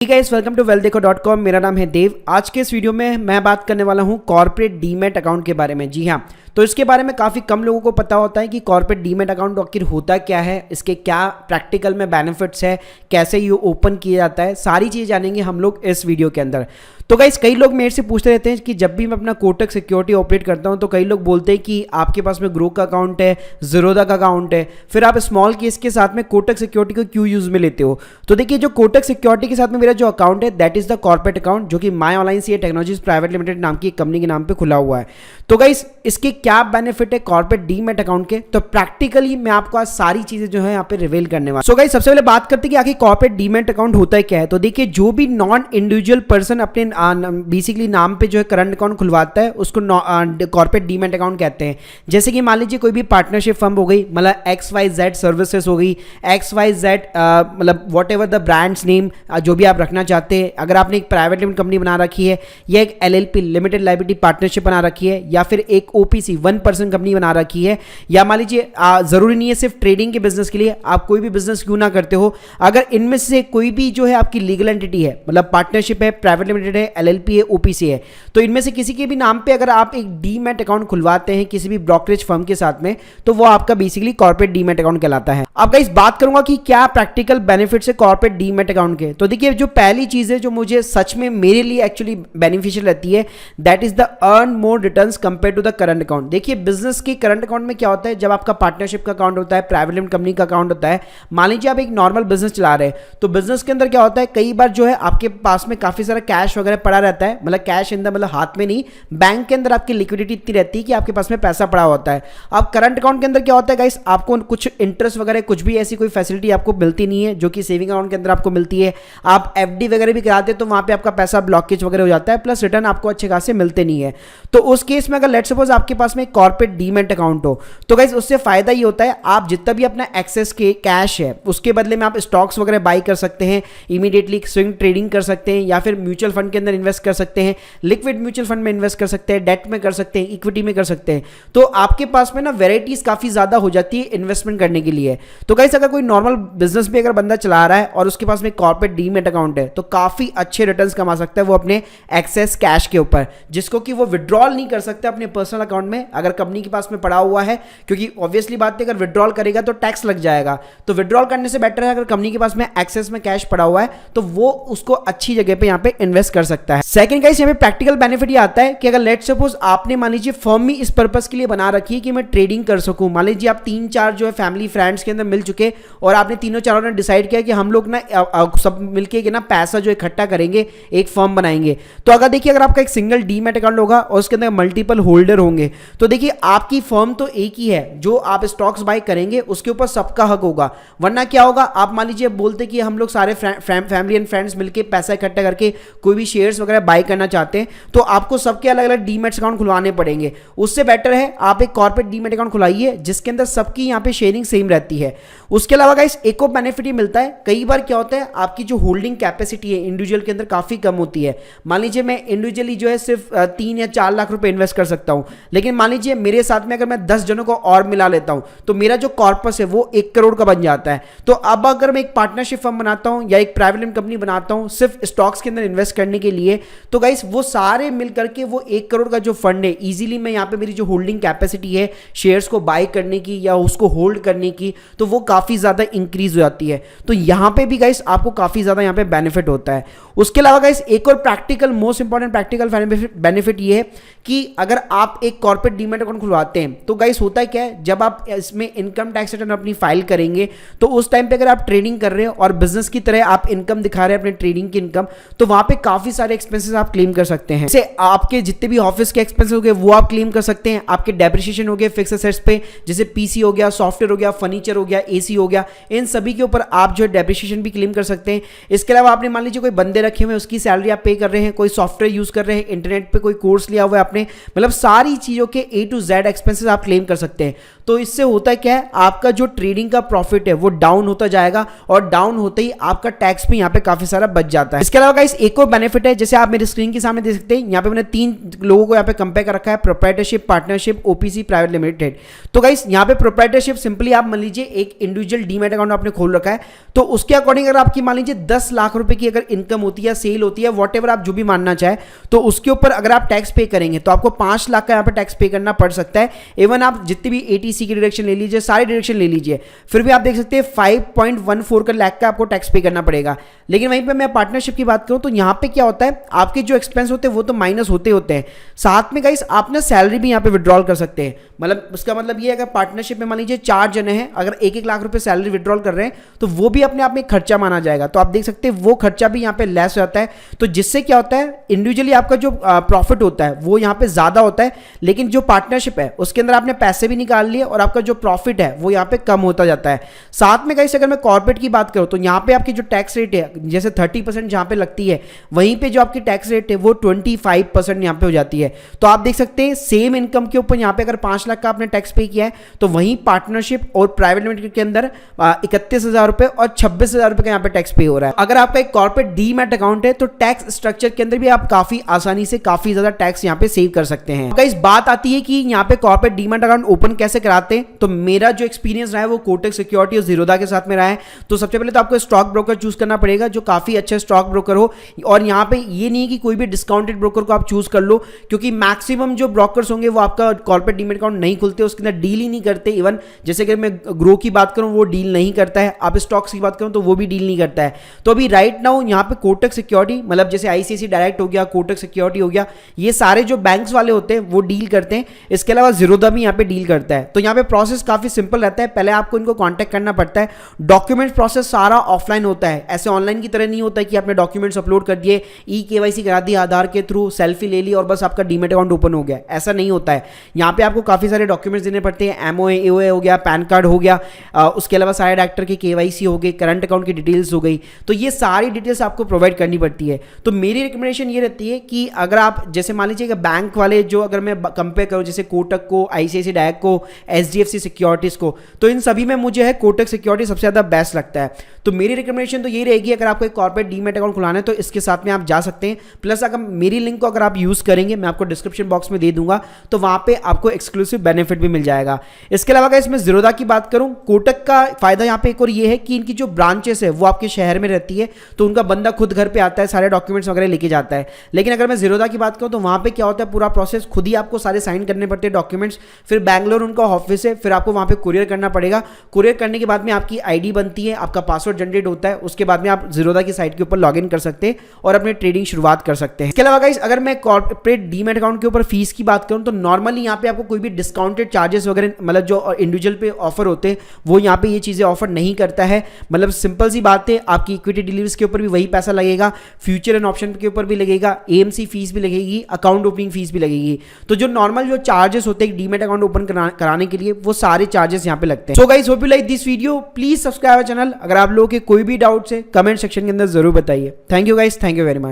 Guys welcome to wealthdeco.com। मेरा नाम है देव। आज के इस वीडियो में मैं बात करने वाला हूं कॉर्पोरेट डीमैट अकाउंट के बारे में। जी हां, तो इसके बारे में काफ़ी कम लोगों को पता होता है कि कॉर्पोरेट डीमैट अकाउंट आखिर होता क्या है, इसके क्या प्रैक्टिकल में बेनिफिट्स है, कैसे ये ओपन किया जाता है, सारी चीज़ जानेंगे हम लोग इस वीडियो के अंदर। तो गाइस कई लोग मेरे से पूछते रहते हैं कि जब भी मैं अपना कोटक सिक्योरिटी ऑपरेट करता हूं तो कई लोग बोलते हैं कि आपके पास में ग्रो का अकाउंट है, ज़ीरोधा का अकाउंट है, फिर आप स्मॉल केस के साथ में कोटक सिक्योरिटी को क्यों यूज़ में लेते हो। तो देखिए, जो कोटक सिक्योरिटी के साथ में मेरा जो अकाउंट है that is the corporate account, जो कि my online CA technologies private limited नाम की एक कंपनी के नाम पे खुला हुआ है। तो गाइस इसके क्या बेनिफिट है कॉर्पोरेट डीमैट अकाउंट के, तो प्रैक्टिकली मैं आपको आज सारी चीज़ें जो है यहाँ पे रिवील करने वाला। सो गाइस सबसे पहले बात करते हैं कि आखिर कॉर्पोरेट डीमैट अकाउंट होता है क्या है। तो देखिए, जो भी नॉन इंडिविजुअल पर्सन अपने बेसिकली नाम पे जो है करंट अकाउंट खुलवाता है उसको कॉर्पोरेट डीमैट अकाउंट कहते हैं। जैसे कि मान लीजिए कोई भी पार्टनरशिप फर्म हो गई, मतलब XYZ सर्विसेज हो गई, XYZ मतलब what ever the brands name जो भी आप रखना चाहते हैं। अगर आपने एक प्राइवेट लिमिटेड कंपनी बना रखी है या एक LLP लिमिटेड लायबिलिटी पार्टनरशिप बना रखी है या फिर एक OPC 1% कंपनी बना रखी है, या मान लीजिए जरूरी नहीं है सिर्फ ट्रेडिंग के बिजनेस के लिए, आप कोई भी बिजनेस क्यों ना करते हो, अगर इनमें से कोई भी जो है आपकी लीगल एंटिटी है, मतलब पार्टनरशिप है, प्राइवेट लिमिटेड है, LLP है, OPC है, तो इनमें से किसी के भी नाम पे अगर आप एक डीमैट अकाउंट खुलवाते हैं किसी भी ब्रोकरेज फर्म के साथ में, तो वो आपका बेसिकली कॉर्पोरेट डीमैट अकाउंट कहलाता है। अब गाइस बात करूंगा कि क्या प्रैक्टिकल बेनिफिट्स है कॉर्पोरेट डीमैट अकाउंट के। तो देखिए, जो पहली चीज है जो मुझे सच में मेरे लिए एक्चुअली बेनिफिशियल रहती है that is the earn more returns compare to the current account. देखिए, बिजनेस के करंट अकाउंट में क्या होता है, जब आपका पार्टनरशिप का अकाउंट होता है, प्राइवेट लिमिटेड कंपनी का अकाउंट होता है, मान लीजिए आप एक नॉर्मल बिजनेस चला रहे हैं, तो बिजनेस के अंदर क्या होता है, कई बार जो है आपके पास में काफी सारा कैश वगैरह पड़ा रहता है, मतलब कैश इन द मतलब हाथ में नहीं, बैंक के अंदर आपकी लिक्विडिटी इतनी रहती है कि आपके पास में पैसा पड़ा होता है। अब करंट अकाउंट के अंदर क्या होता है गाइस, आपको कुछ इंटरेस्ट वगैरह कुछ भी ऐसी कोई फैसिलिटी आपको मिलती नहीं है जो कि सेविंग अकाउंट के अंदर आपको मिलती है। आप FD वगैरह भी कराते हैं तो वहां पे आपका पैसा ब्लॉकेज वगैरह हो जाता है, प्लस रिटर्न आपको अच्छे खासे मिलते नहीं है। तो उस केस में अगर लेट्स सपोज आपके पास में कॉर्पोरेट डीमैट अकाउंट हो तो गाइस उससे फायदा ये होता है, आप जितना भी अपना एक्सेस के कैश है उसके बदले में आप स्टॉक्स वगैरह बाई कर सकते हैं, इमीडिएटली स्विंग ट्रेडिंग कर सकते हैं, या फिर म्यूचुअल फंड के अंदर इन्वेस्ट कर सकते हैं, लिक्विड म्यूचुअल फंड में इन्वेस्ट कर सकते हैं, डेट में कर सकते हैं, इक्विटी में कर सकते हैं। तो आपके पास में ना वेराइटीज काफी ज्यादा हो जाती है इन्वेस्टमेंट करने के लिए। तो गाइस अगर कोई नॉर्मल बिजनेस भी अगर बंदा चला रहा है और उसके पास में कॉर्पोरेट डीमैट अकाउंट है तो काफी अच्छे रिटर्न्स कमा सकता है वो अपने एक्सेस कैश के ऊपर, जिसको कि वो विड्रॉल नहीं कर सकते अपने पर्सनल अकाउंट में अगर कंपनी के पास में पड़ा हुआ है, क्योंकि ऑब्वियसली बात है अगर विड्रॉल करेगा तो टैक्स लग जाएगा। तो विड्रॉल करने से बेटर है अगर कंपनी के पास में एक्सेस में कैश पड़ा हुआ है तो वो उसको अच्छी जगह पे यहाँ पे इन्वेस्ट कर सकता है। सेकंड गाइस यहाँ पे प्रैक्टिकल बेनिफिट ये आता है कि अगर लेट्स सपोज आपने मान लीजिए फर्म ही इस पर्पस के लिए बना रखी है कि मैं ट्रेडिंग कर सकूं, मान लीजिए आप 3-4 जो है फैमिली फ्रेंड्स के अंदर मिल चुके और आपने तीनों चारों ने डिसाइड किया कि हम लोग ना सब मिलके कि ना पैसा जो इकट्ठा करेंगे एक फर्म बनाएंगे। तो अगर देखिए, अगर आपका एक सिंगल डीमैट अकाउंट होगा और उसके अंदर मल्टीपल होल्डर होंगे तो देखिए आपकी फर्म तो एक ही है, जो आप स्टॉक्स बाय करेंगे उसके ऊपर सबका हक होगा। वरना क्या होगा, आप मान लीजिए बोलते कि हम लोग सारे फैमिली एंड फ्रेंड्स मिलके पैसा इकट्ठा करके कोई भी शेयर्स वगैरह बाय करना चाहते हैं तो आपको सबके अलग अलग डीमैट अकाउंट खुलवाने पड़ेंगे। उससे बेटर है आप एक कॉर्पोरेट डीमैट अकाउंट खुलाइए जिसके अंदर सबकी यहाँ पे शेयरिंग सेम रहती है। उसके अलावा गाइस एक और बेनिफिट ही मिलता है, कई बार क्या होता है आपकी जो होल्डिंग कैपेसिटी है इंडिविजुअल के अंदर काफी कम होती है। मान लीजिए मैं इंडिविजुअली जो है सिर्फ 3 या 4 लाख रुपए इन्वेस्ट कर सकता हूं, लेकिन मान लीजिए मेरे साथ में अगर मैं 10 जनों को और मिला लेता हूं तो मेरा जो कॉर्पस है वो 1 करोड़ का बन जाता है। तो अब अगर मैं एक पार्टनरशिप फर्म बनाता हूं या एक प्राइवेट लिमिटेड कंपनी बनाता हूं सिर्फ स्टॉक्स के अंदर इन्वेस्ट करने के लिए, तो गाइस वो सारे मिल करके वो 1 करोड़ का जो फंड है इजीली मैं यहाँ पे मेरी जो होल्डिंग कैपेसिटी है शेयर्स को बाय करने की या उसको होल्ड करने की, तो वो काफी ज्यादा इंक्रीज हो जाती है। तो यहाँ पे भी गाइस आपको काफी ज्यादा यहाँ पे बेनिफिट होता है। उसके अलावा गाइस एक और practical most important practical benefit ये है कि अगर आप एक कॉर्पोरेट डीमैट अकाउंट खुलवाते हैं तो गाइस होता है क्या है, जब आप इसमें इनकम टैक्स रिटर्न अपनी फाइल करेंगे तो उस टाइम पे अगर आप ट्रेडिंग कर रहे हो और बिजनेस की तरह आप इनकम दिखा रहे हैं अपने ट्रेडिंग की इनकम, तो वहां पे काफी सारे एक्सपेंसेस आप क्लेम कर सकते हैं। जैसे आपके जितने भी ऑफिस के एक्सपेंसेस हो गए वो आप क्लेम कर सकते हैं, आपके डेप्रिसिएशन हो गए फिक्स एसेट्स पे, जैसे PC हो गया, सॉफ्टवेयर हो गया, फर्नीचर हो गया, AC हो गया, इन सभी के ऊपर आप जो है डेप्रिसिएशन भी क्लेम कर सकते हैं। इसके अलावा आपने मान लीजिए कोई बंदे रखे हुए उसकी सैलरी आप पे कर रहे हैं, कोई सॉफ्टवेयर यूज कर रहे हैं, इंटरनेट पे कोई कोर्स लिया हुआ है आपने, मतलब सारी चीजों के A to Z एक्सपेंसेस आप क्लेम कर सकते हैं। तो इससे होता क्या है, आपका जो ट्रेडिंग का प्रॉफिट है वो डाउन होता जाएगा और डाउन होते ही आपका टैक्स भी यहाँ पे काफी सारा बच जाता है। इसके अलावा गाइस एक और बेनिफिट है, जैसे आप मेरी स्क्रीन के सामने देख सकते हैं, यहाँ पे मैंने 3 लोगों को यहाँ पे कंपेयर कर रखा है, proprietorship, partnership, OPC, private limited. तो गाइस यहाँ पे प्रोप्राइटरशिप सिंपली आप मान लीजिए एक इंडिविजुअल डीमैट अकाउंट आपने खोल रखा है, तो उसके अकॉर्डिंग अगर आपकी मान लीजिए 10 लाख रुपए की अगर इनकम होती है, सेल होती है, वॉट आप जो भी मानना चाहे, तो उसके ऊपर अगर आप टैक्स पे करेंगे तो आपको 5 लाख का यहाँ पे टैक्स पे करना पड़ सकता है। इवन आप जितनी भी एटीसी की डिडक्शन ले लीजिए, सारी डिडक्शन ले लीजिए, फिर भी आप देख सकते हैं 5.14 लाख का आपको टैक्स पे करना पड़ेगा। लेकिन वहीं पे मैं पार्टनरशिप की बात करूं तो यहाँ पे क्या होता है, आपके जो एक्सपेंस होते हैं वो तो माइनस होते हैं, साथ में गाइस आप ना सैलरी भी यहाँ पे विड्रॉल कर सकते हैं। मतलब उसका मतलब ये अगर पार्टनरशिप में मान लीजिए 4 जने हैं, अगर 1-1 लाख रुपए सैलरी विड्रॉल कर रहे हैं तो वो भी अपने आप में खर्चा माना जाएगा। तो आप देख सकते हैं वो खर्चा भी यहाँ पे लेस हो जाता है। तो जिससे क्या होता है, इंडिविजुअली आपका जो प्रॉफिट होता है वो यहाँ पे ज्यादा होता है, लेकिन जो पार्टनरशिप है उसके अंदर आपने पैसे भी निकाल लिए और आपका जो प्रॉफिट है वो यहाँ पे कम होता जाता है। साथ में गाइस अगर मैं कॉर्पोरेट की बात करूं तो यहाँ पे आपकी जो टैक्स रेट है, जैसे 30% जहां पे लगती है, वहीं पे जो आपकी टैक्स रेट है वो 25% यहाँ पे हो जाती है। तो आप देख सकते हैं सेम इनकम के ऊपर यहाँ पे अगर 5 लाख का आपने टैक्स पे किया है, तो वहीं पार्टनरशिप और प्राइवेट लिमिटेड के अंदर 31,000 रुपए और 26,000 रुपए का यहाँ पे टैक्स पे हो रहा है। अगर आपका एक कॉर्पोरेट डीमैट अकाउंट है तो टैक्स स्ट्रक्चर के अंदर भी आप काफी आसानी से काफी ज्यादा टैक्स यहाँ पे सेव कर सकते हैं। इस बात आती है कि यहाँ पे कॉर्पोरेट डीमैट अकाउंट ओपन कैसे कराते हैं, तो मेरा जो एक्सपीरियंस रहा है वो कोटक सिक्योरिटी और जीरोधा के साथ में रहा है। तो सबसे पहले तो आपको स्टॉक ब्रोकर चूज करना पड़ेगा जो काफी अच्छा स्टॉक ब्रोकर हो, और यहाँ पे ये नहीं है कि कोई भी डिस्काउंटेड ब्रोकर को आप चूज कर लो, क्योंकि मैक्सिमम जो ब्रोकर्स होंगे वो आपका कॉर्पोरेट डीमैट अकाउंट नहीं खुलते, उसके अंदर डील ही नहीं करते। इवन जैसे कि मैं ग्रो की बात करूं वो डील नहीं करता है, आप स्टॉक्स की बात करूं तो वो भी डील नहीं करता है। तो अभी राइट नाउ यहाँ पे कोटक सिक्योरिटी, मतलब जैसे आईसीआईसी डायरेक्ट हो गया, कोटक सिक्योरिटी हो गया, ये सारे जो बैंक्स वाले होते हैं वो डील करते हैं। इसके अलावा जीरोधा भी यहाँ पे डील करता है। तो यहाँ पे प्रोसेस काफी सिंपल रहता है, पहले आपको इनको कांटेक्ट करना पड़ता है। डॉक्यूमेंट प्रोसेस सारा ऑफलाइन होता है, ऐसे ऑनलाइन की तरह नहीं होता है कि आपने डॉक्यूमेंट्स अपलोड कर दिए, ई-केवाईसी करा दिया आधार के थ्रू, सेल्फी ले ली और बस आपका डीमैट अकाउंट ओपन हो गया। ऐसा नहीं होता है, यहाँ पे आपको काफी सारे डॉक्यूमेंट्स देने पड़ते हैं, एमओए, एओए हो गया, पैन कार्ड हो गया, उसके अलावा सारे डायरेक्टर की केवाईसी हो गई, करंट अकाउंट की डिटेल्स हो गई। तो ये सारी डिटेल्स आपको प्रोवाइड करनी पड़ती है। तो मेरी रिकमेंडेशन ये रहती है कि अगर आप जैसे मान लीजिए बैंक वाले जो अगर मैं कंपेयर करूं जैसे कोटक को, आईसीआईसी डायरेक्ट को, एचडीएफसी सिक्योरिटीज को, तो इन सभी में मुझे है कोटक सिक्योरिटी सबसे ज्यादा बेस्ट लगता है। तो मेरी रिकमेंडेशन तो ये रहेगी, अगर आपको एक कॉर्पोरेट डीमैट अकाउंट खुलाना है तो इसके साथ में आप जा सकते हैं। प्लस अगर मेरी लिंक को अगर आप यूज करेंगे, मैं आपको डिस्क्रिप्शन बॉक्स में दे दूंगा, तो वहां पे आपको एक्सक्लूसिव बेनिफिट भी मिल जाएगा। इसके अलावा इसमें जीरोधा की बात करूं, कोटक का फायदा यहाँ पे एक और ये है कि इनकी जो ब्रांचेस है वो आपके शहर में रहती है, तो उनका बंदा खुद घर पे आता है, सारे डॉक्यूमेंट्स वगैरह लेके जाता है। लेकिन अगर मैं जीरोधा की बात करूं तो वहां पे क्या होता है, पूरा प्रोसेस खुद ही आपको सारे साइन करने पड़ते हैं डॉक्यूमेंट्स, फिर बैंगलोर उनका ऑफिस है, फिर आपको वहां पे कुरियर करना पड़ेगा। कुरियर करने के बाद में आपकी आईडी बनती है, आपका पासवर्ड जनरेट होता है, उसके बाद में आप जीरोधा की साइट के ऊपर लॉगिन कर सकते हैं और अपनी ट्रेडिंग शुरुआत कर सकते हैं। इसके अलावा गाइस अगर मैं कॉर्पोरेट डीमैट अकाउंट के ऊपर फीस की बात करूं तो नॉर्मली यहाँ पे आपको कोई भी डिस्काउंटेड चार्जेस वगैरह, मतलब जो इंडिविजुअल पे ऑफर होते हैं वो यहाँ पे ये चीजें ऑफर नहीं करता है। मतलब सिंपल सी बात है, आपकी इक्विटी डिलीवरीज के ऊपर भी वही पैसा लगेगा, फ्यूचर एंड ऑप्शन के ऊपर भी लगेगा, एएमसी फीस भी लगेगी, अकाउंट ओपनिंग फीस भी लगेगी। तो जो नॉर्मल जो चार्जेस होते हैं डीमैट अकाउंट ओपन कराने के लिए, वो सारे चार्जेस यहाँ पे लगते हैं। So guys hope you like this video, please subscribe channel. अगर आप लोगों के कोई भी डाउट्स है कमेंट सेक्शन के अंदर जरूर बताइए। Thank you guys, thank you very much.